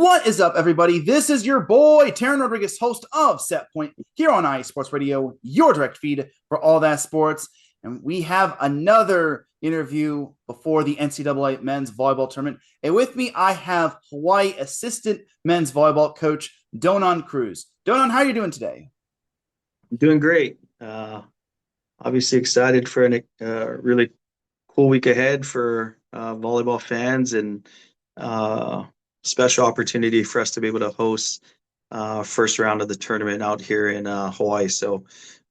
What is up, everybody? This is your boy, Teran Rodriguez, host of Set Point here on OATIZ Sports Radio, your direct feed for all that sports. And we have another interview before the NCAA men's volleyball tournament. And with me, I have Hawaii assistant men's volleyball coach, Donan Cruz. Donan, how are you doing today? Doing great. Obviously excited for a really cool week ahead for volleyball fans and uh, special opportunity for us to be able to host first round of the tournament out here in Hawaii. So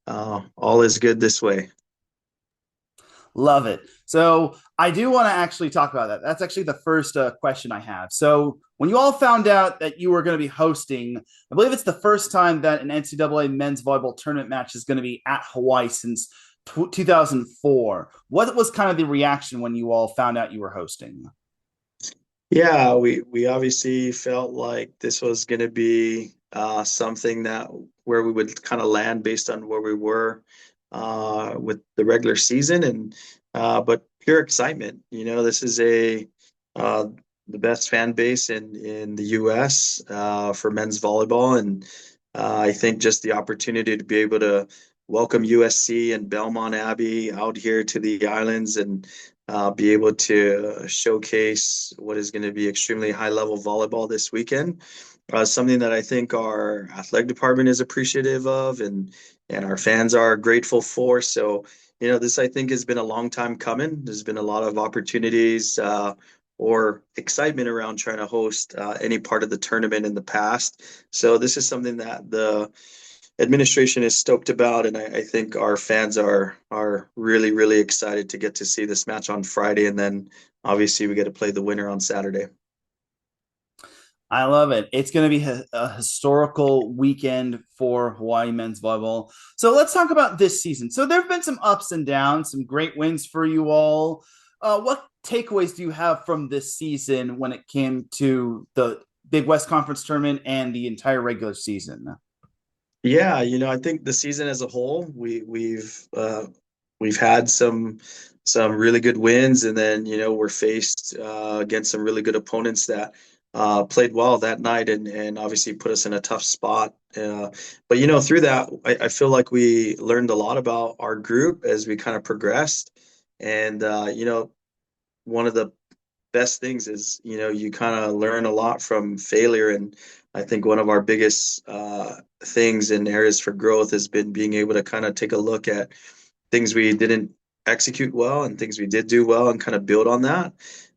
all is good this way. Love it. So I do want to actually talk about that. That's actually the first question I have. So when you all found out that you were going to be hosting, I believe it's the first time that an NCAA men's volleyball tournament match is going to be at Hawaii since 2004. What was kind of the reaction when you all found out you were hosting? Yeah, we obviously felt like this was going to be something that where we would kind of land based on where we were with the regular season and but pure excitement. This is a uh, the best fan base in the U.S. For men's volleyball, and I think just the opportunity to be able to welcome USC and Belmont Abbey out here to the islands and be able to showcase what is going to be extremely high level volleyball this weekend. Something that I think our athletic department is appreciative of and our fans are grateful for. So, this I think has been a long time coming. There's been a lot of opportunities or excitement around trying to host any part of the tournament in the past. So this is something that the administration is stoked about, and I think our fans are really, really excited to get to see this match on Friday, and then obviously we get to play the winner on Saturday. I love it. It's going to be a historical weekend for Hawaii men's volleyball. So let's talk about this season. So there have been some ups and downs, some great wins for you all. What takeaways do you have from this season when it came to the Big West Conference tournament and the entire regular season? Yeah, I think the season as a whole, we've had some really good wins, and then we're faced against some really good opponents that played well that night and obviously put us in a tough spot. But through that, I feel like we learned a lot about our group as we kind of progressed, and one of the best things is you kind of learn a lot from failure, and I think one of our biggest things and areas for growth has been being able to kind of take a look at things we didn't execute well and things we did do well and kind of build on that,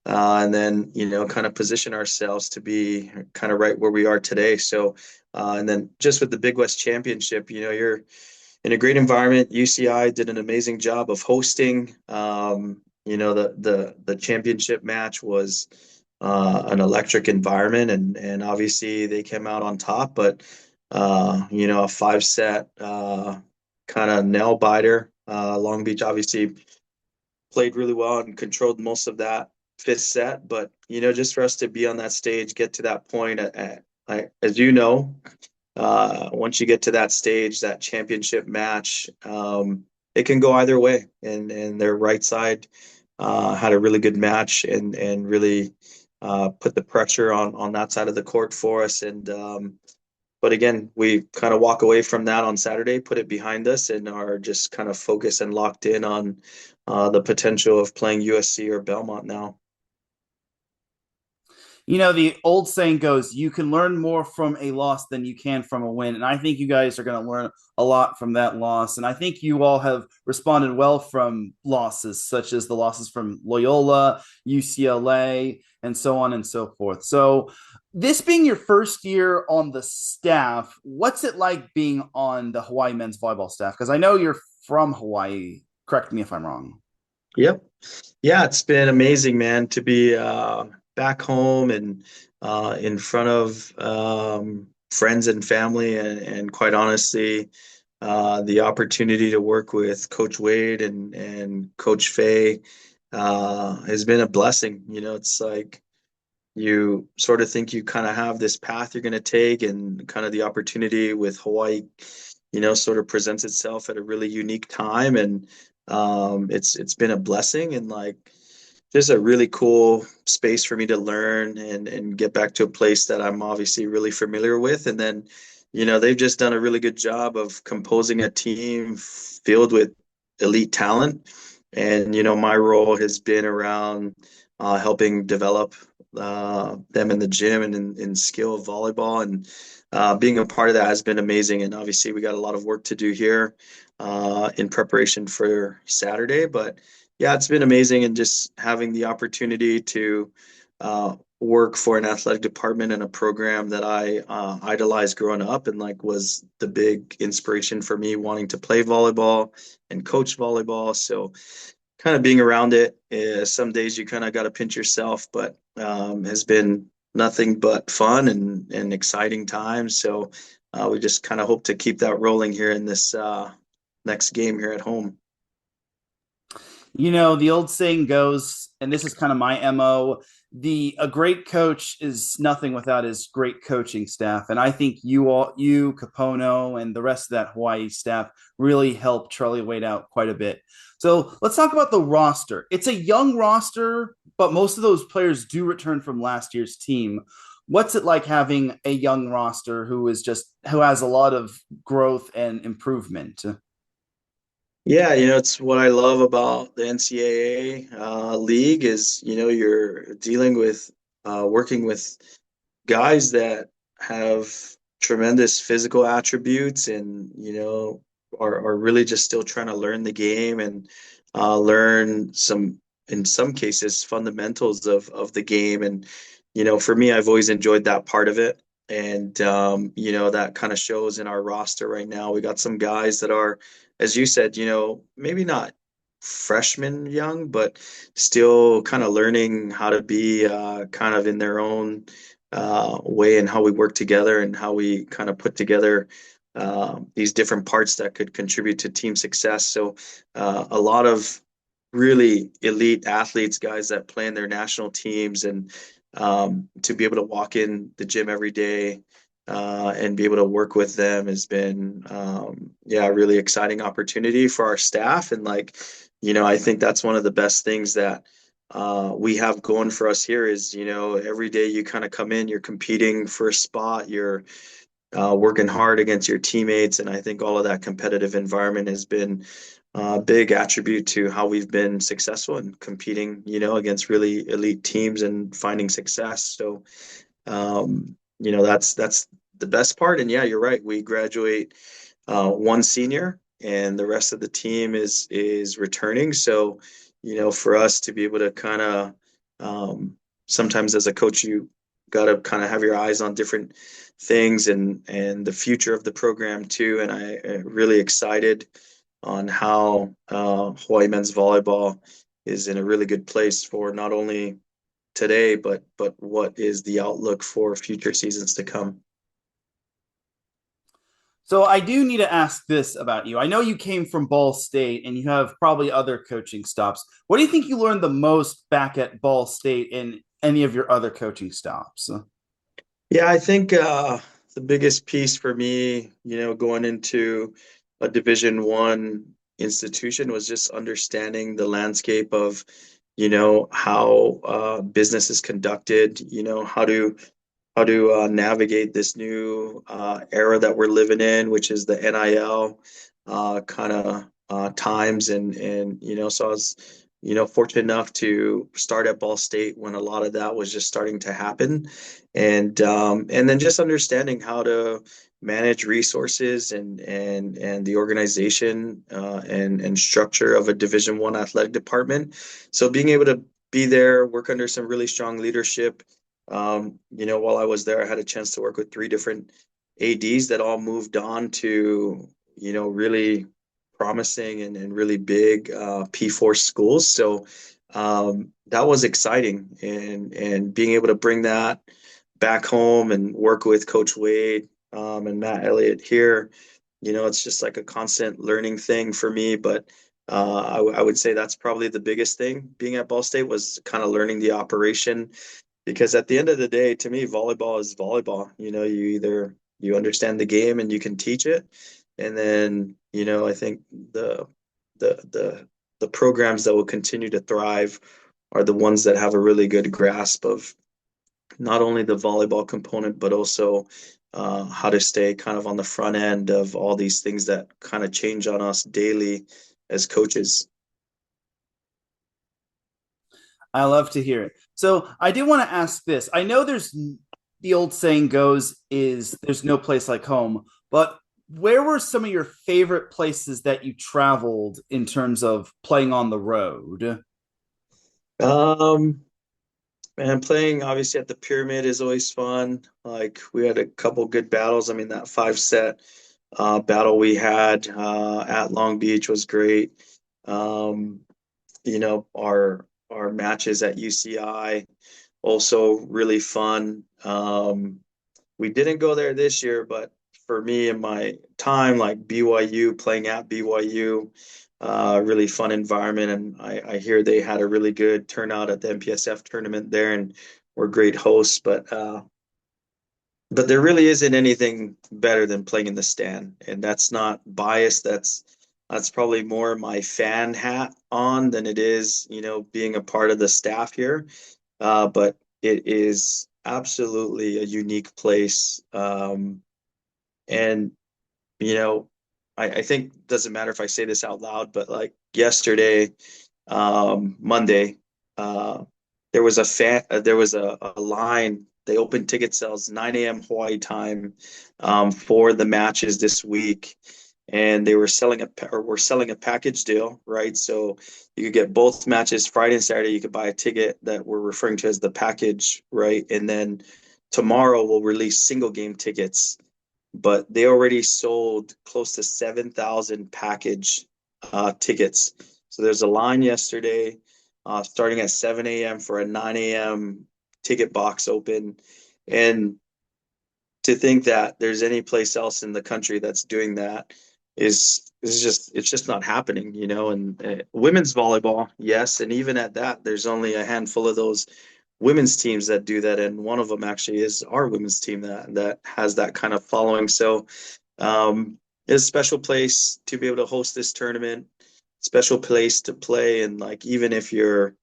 and then kind of position ourselves to be kind of right where we are today. So and then just with the Big West Championship, you're in a great environment. UCI did an amazing job of hosting. The championship match was an electric environment, and obviously they came out on top. But a five set kind of nail biter. Long Beach obviously played really well and controlled most of that fifth set. But just for us to be on that stage, get to that point, as once you get to that stage, that championship match, it can go either way. And their right side had a really good match and really put the pressure on that side of the court for us. And but again, we kind of walk away from that on Saturday, put it behind us, and are just kind of focused and locked in on the potential of playing USC or Belmont now. The old saying goes, you can learn more from a loss than you can from a win. And I think you guys are going to learn a lot from that loss. And I think you all have responded well from losses, such as the losses from Loyola, UCLA, and so on and so forth. So, this being your first year on the staff, what's it like being on the Hawaii men's volleyball staff? Because I know you're from Hawaii. Correct me if I'm wrong. Yep. Yeah, it's been amazing, man, to be back home and in front of friends and family, and quite honestly, the opportunity to work with Coach Wade and Coach Fay has been a blessing. It's like you sort of think you kind of have this path you're going to take, and kind of the opportunity with Hawaii, sort of presents itself at a really unique time, and it's been a blessing. And like just a really cool space for me to learn and get back to a place that I'm obviously really familiar with. And then, they've just done a really good job of composing a team filled with elite talent. And, my role has been around helping develop them in the gym and in skill of volleyball. And being a part of that has been amazing. And obviously, we got a lot of work to do here in preparation for Saturday. But yeah, it's been amazing, and just having the opportunity to work for an athletic department and a program that I idolized growing up, and like was the big inspiration for me wanting to play volleyball and coach volleyball. So kind of being around it, some days you kind of got to pinch yourself, but has been nothing but fun and exciting times. So we just kind of hope to keep that rolling here in this next game here at home. The old saying goes, and this is kind of my MO, the a great coach is nothing without his great coaching staff. And I think you, Capono, and the rest of that Hawaii staff really helped Charlie Wade out quite a bit. So let's talk about the roster. It's a young roster, but most of those players do return from last year's team. What's it like having a young roster who has a lot of growth and improvement? Yeah, it's what I love about the NCAA league is, you're dealing with working with guys that have tremendous physical attributes and, are really just still trying to learn the game and learn in some cases, fundamentals of the game. And, for me, I've always enjoyed that part of it. And, that kind of shows in our roster right now. We got some guys that are, as you said, maybe not freshmen young, but still kind of learning how to be kind of in their own way, and how we work together and how we kind of put together these different parts that could contribute to team success. So a lot of really elite athletes, guys that play in their national teams, and to be able to walk in the gym every day and be able to work with them has been, yeah, a really exciting opportunity for our staff. And like, I think that's one of the best things that we have going for us here is, every day you kind of come in, you're competing for a spot, you're working hard against your teammates. And I think all of that competitive environment has been a big attribute to how we've been successful in competing, against really elite teams and finding success. So, that's the best part. And yeah, you're right. We graduate one senior, and the rest of the team is returning. So, for us to be able to kind of sometimes as a coach, you got to kind of have your eyes on different things and the future of the program too. And I am really excited on how Hawaii men's volleyball is in a really good place for not only today, but what is the outlook for future seasons to come. So I do need to ask this about you. I know you came from Ball State and you have probably other coaching stops. What do you think you learned the most back at Ball State and any of your other coaching stops? Yeah, I think the biggest piece for me, going into a Division 1 institution was just understanding the landscape of, how business is conducted, how to navigate this new era that we're living in, which is the NIL kind of times. And so I was, fortunate enough to start at Ball State when a lot of that was just starting to happen. And then just understanding how to manage resources and the organization and structure of a Division 1 athletic department. So being able to be there, work under some really strong leadership. While I was there, I had a chance to work with 3 different ADs that all moved on to, really promising and really big P4 schools. So that was exciting, and being able to bring that back home and work with Coach Wade and Matt Elliott here, it's just like a constant learning thing for me. But I would say that's probably the biggest thing being at Ball State was kind of learning the operation, because at the end of the day, to me, volleyball is volleyball. You understand the game and you can teach it. And then, I think the the programs that will continue to thrive are the ones that have a really good grasp of not only the volleyball component, but also how to stay kind of on the front end of all these things that kind of change on us daily as coaches. I love to hear it. So I do want to ask this. I know there's the old saying goes is there's no place like home, but where were some of your favorite places that you traveled in terms of playing on the road? Um, and playing obviously at the Pyramid is always fun. Like we had a couple good battles. I mean, that 5 set battle we had at Long Beach was great. Um, our matches at UCI also really fun. We didn't go there this year, but for me and my time, like BYU, playing at BYU, really fun environment. And I hear they had a really good turnout at the MPSF tournament there and were great hosts. But there really isn't anything better than playing in the stand. And that's not biased. That's probably more my fan hat on than it is, being a part of the staff here. But it is absolutely a unique place. And you know, I think it doesn't matter if I say this out loud, but like yesterday, Monday, uh, there was a line. They opened ticket sales 9 a.m. Hawaii time for the matches this week, and they were selling a package deal, right? So you could get both matches Friday and Saturday. You could buy a ticket that we're referring to as the package, right? And then tomorrow we'll release single game tickets, but they already sold close to 7,000 package tickets. So there's a line yesterday starting at 7 a.m. for a 9 a.m. ticket box open. And to think that there's any place else in the country that's doing that is just it's just not happening, and women's volleyball, yes, and even at that there's only a handful of those women's teams that do that, and one of them actually is our women's team that has that kind of following. So it's a special place to be able to host this tournament, special place to play, and like even if you're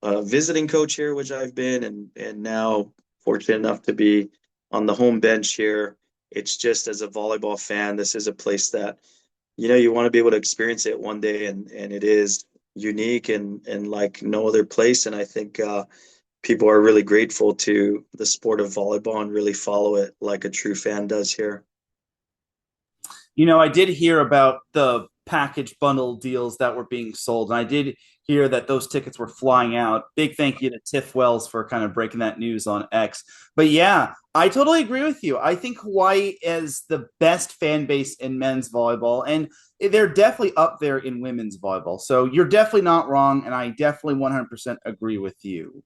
a visiting coach here, which I've been, and now fortunate enough to be on the home bench here. It's just as a volleyball fan, this is a place that you want to be able to experience it one day, and it is unique and like no other place. And I think people are really grateful to the sport of volleyball and really follow it like a true fan does here. I did hear about the package bundle deals that were being sold, and I did hear that those tickets were flying out. Big thank you to Tiff Wells for kind of breaking that news on X. But yeah, I totally agree with you. I think Hawaii is the best fan base in men's volleyball, and they're definitely up there in women's volleyball. So you're definitely not wrong, and I definitely 100% agree with you.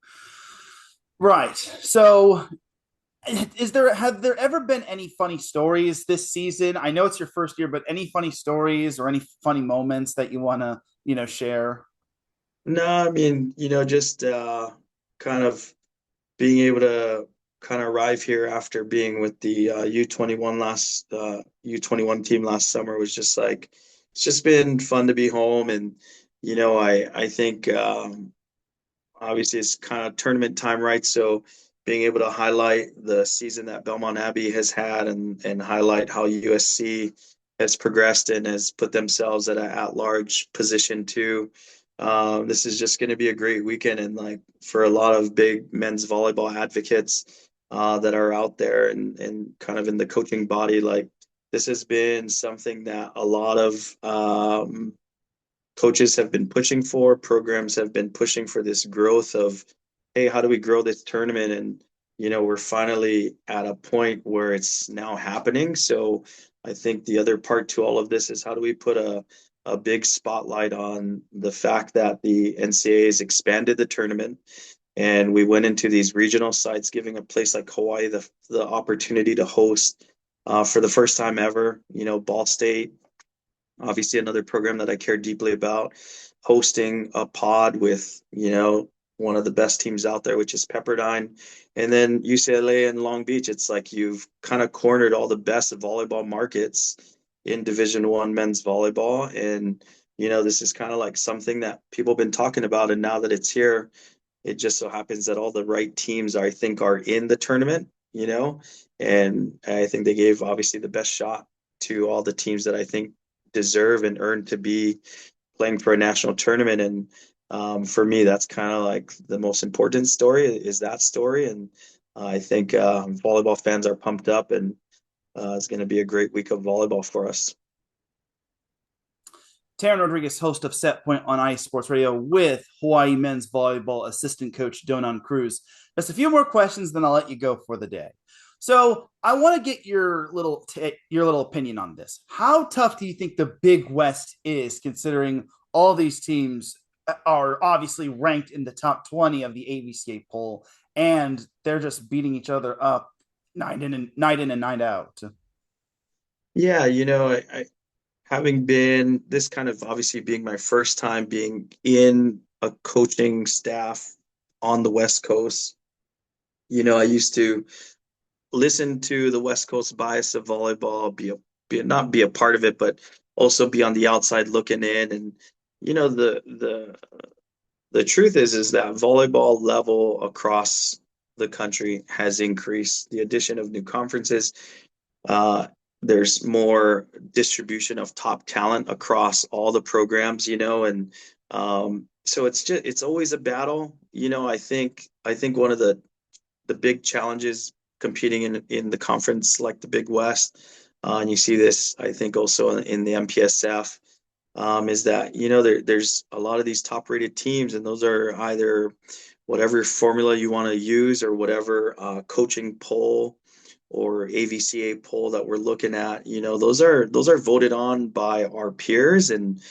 Right. So have there ever been any funny stories this season? I know it's your first year, but any funny stories or any funny moments that you want to, share? No, I mean, just kind of being able to kind of arrive here after being with the U21 team last summer was just like it's just been fun to be home. And I think obviously it's kind of tournament time, right? So being able to highlight the season that Belmont Abbey has had and highlight how USC has progressed and has put themselves at an at-large position too. This is just going to be a great weekend, and like for a lot of big men's volleyball advocates that are out there and kind of in the coaching body, like this has been something that a lot of coaches have been pushing for, programs have been pushing for this growth of, hey, how do we grow this tournament? And, we're finally at a point where it's now happening. So I think the other part to all of this is how do we put a big spotlight on the fact that the NCAA has expanded the tournament and we went into these regional sites, giving a place like Hawaii the opportunity to host for the first time ever, Ball State, obviously another program that I care deeply about, hosting a pod with, one of the best teams out there, which is Pepperdine, and then UCLA and Long Beach. It's like you've kind of cornered all the best volleyball markets in Division I men's volleyball. And this is kind of like something that people have been talking about, and now that it's here, it just so happens that all the right teams I think are in the tournament, and I think they gave obviously the best shot to all the teams that I think deserve and earn to be playing for a national tournament. And for me, that's kind of like the most important story is that story. And I think volleyball fans are pumped up, and it's going to be a great week of volleyball for us. Teran Rodriguez, host of Set Point on Ice Sports Radio with Hawaii men's volleyball assistant coach Donan Cruz. Just a few more questions, then I'll let you go for the day. So I want to get your little opinion on this. How tough do you think the Big West is, considering all these teams are obviously ranked in the top 20 of the AVCA poll, and they're just beating each other up night in and night out? Yeah, having been this kind of obviously being my first time being in a coaching staff on the West Coast, I used to listen to the West Coast bias of volleyball, not be a part of it, but also be on the outside looking in. And the truth is that volleyball level across the country has increased. The addition of new conferences, uh, there's more distribution of top talent across all the programs, and so it's always a battle. I think one of the big challenges competing in the conference like the Big West, and you see this, I think, also in the MPSF, is that there's a lot of these top-rated teams, and those are either whatever formula you want to use or whatever coaching poll or AVCA poll that we're looking at. Those are voted on by our peers, and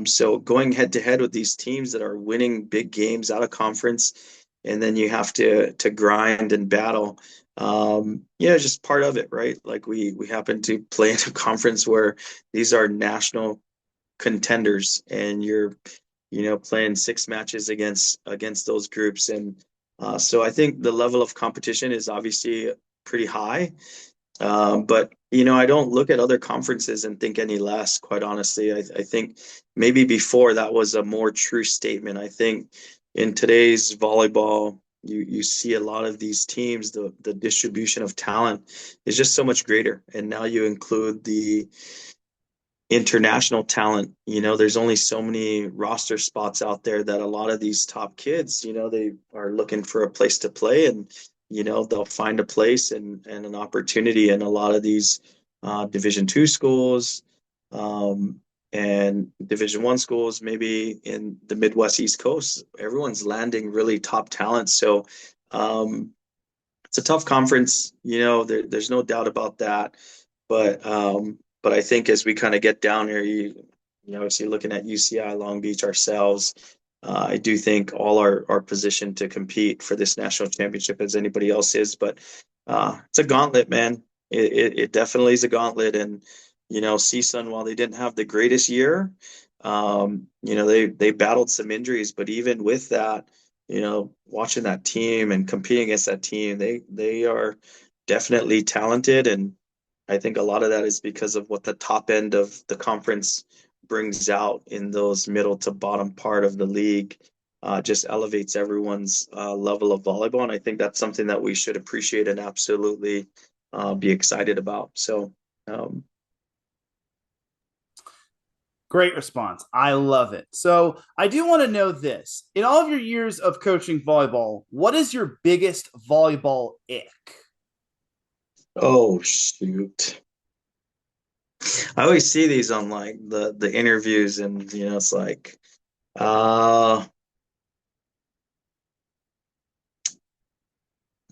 so going head to head with these teams that are winning big games out of conference, and then you have to grind and battle. Just part of it, right? Like we happen to play in a conference where these are national contenders, and you're playing 6 matches against those groups. And so I think the level of competition is obviously pretty high. But I don't look at other conferences and think any less, quite honestly. I think maybe before that was a more true statement. I think in today's volleyball, you see a lot of these teams, the distribution of talent is just so much greater. And now you include the international talent. There's only so many roster spots out there that a lot of these top kids, they are looking for a place to play, and they'll find a place and an opportunity in a lot of these Division 2 schools, and Division 1 schools, maybe in the Midwest East Coast. Everyone's landing really top talent. So it's a tough conference, there's no doubt about that. But I think as we kind of get down here, obviously looking at UCI, Long Beach, ourselves, I do think all are positioned to compete for this national championship as anybody else is. But it's a gauntlet, man. It definitely is a gauntlet. And CSUN, while they didn't have the greatest year, they battled some injuries. But even with that, watching that team and competing against that team, they are definitely talented. And I think a lot of that is because of what the top end of the conference brings out in those middle to bottom part of the league. Just elevates everyone's level of volleyball. And I think that's something that we should appreciate and absolutely be excited about. So, Great response. I love it. So I do want to know this. In all of your years of coaching volleyball, what is your biggest volleyball ick? oh, shoot. I always see these on like the interviews, and it's like, uh,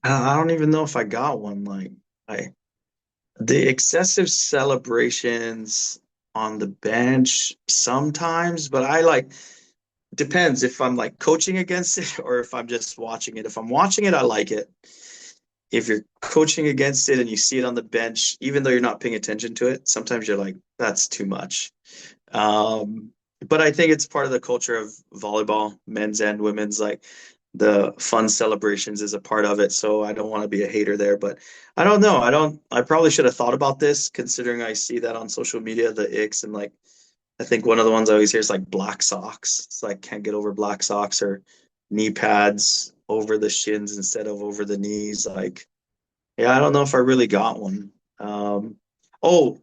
I don't even know if I got one. Like, I the excessive celebrations on the bench sometimes, but I like depends if I'm like coaching against it or if I'm just watching it. If I'm watching it, I like it. If you're coaching against it and you see it on the bench, even though you're not paying attention to it, sometimes you're like, that's too much. Um, but I think it's part of the culture of volleyball, men's and women's. Like the fun celebrations is a part of it. So I don't want to be a hater there, but I don't know. I probably should have thought about this considering I see that on social media, the icks and like I think one of the ones I always hear is like black socks. It's like can't get over black socks or knee pads over the shins instead of over the knees. Like, yeah, I don't know if I really got one. Um, oh,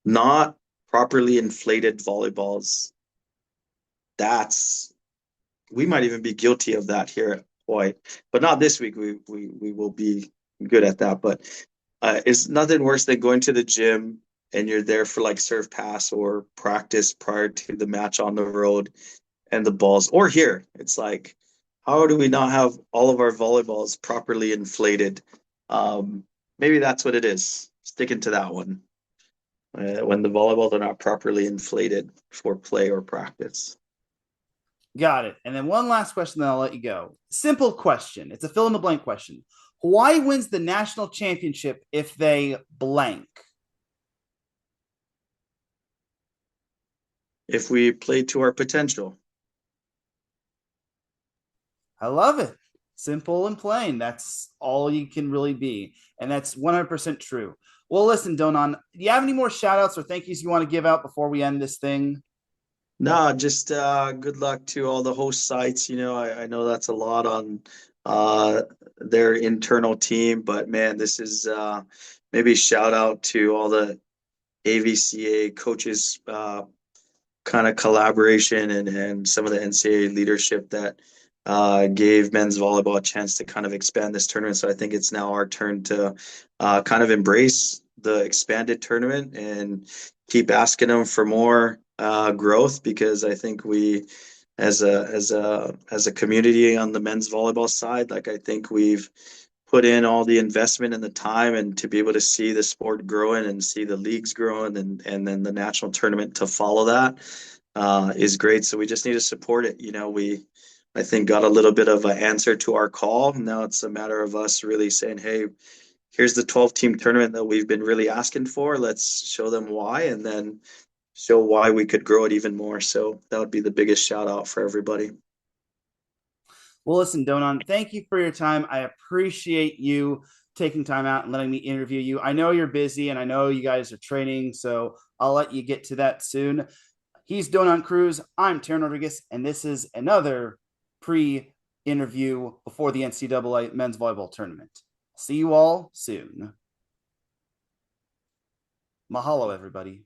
not properly inflated volleyballs. That's we might even be guilty of that here at Hawaii, but not this week. We will be good at that. But it's nothing worse than going to the gym and you're there for like serve pass or practice prior to the match on the road and the balls or here. It's like, how do we not have all of our volleyballs properly inflated? Um, Maybe that's what it is. Sticking to that one. When the volleyballs are not properly inflated for play or practice. Got it. And then one last question, then I'll let you go. Simple question. It's a fill in the blank question. Hawaii wins the national championship if they blank. If we play to our potential. I love it. Simple and plain. That's all you can really be. And that's 100% true. Well, listen, Donan, do you have any more shout outs or thank yous you want to give out before we end this thing? No, just good luck to all the host sites. I know that's a lot on uh, their internal team, but man, this is maybe shout out to all the AVCA coaches kind of collaboration and some of the NCAA leadership that gave men's volleyball a chance to kind of expand this tournament. So I think it's now our turn to kind of embrace the expanded tournament and keep asking them for more growth because I think we as a community on the men's volleyball side, like I think we've put in all the investment and the time and to be able to see the sport growing and see the leagues growing and then the national tournament to follow that is great. So we just need to support it. I think got a little bit of an answer to our call. Now it's a matter of us really saying, hey, here's the 12-team tournament that we've been really asking for. Let's show them why and then show why we could grow it even more. So that would be the biggest shout out for everybody. Well, listen, Donan, thank you for your time. I appreciate you taking time out and letting me interview you. I know you're busy and I know you guys are training, so I'll let you get to that soon. He's Donan Cruz. I'm Teran Rodriguez, and this is another pre interview before the NCAA men's volleyball tournament. See you all soon. Mahalo, everybody.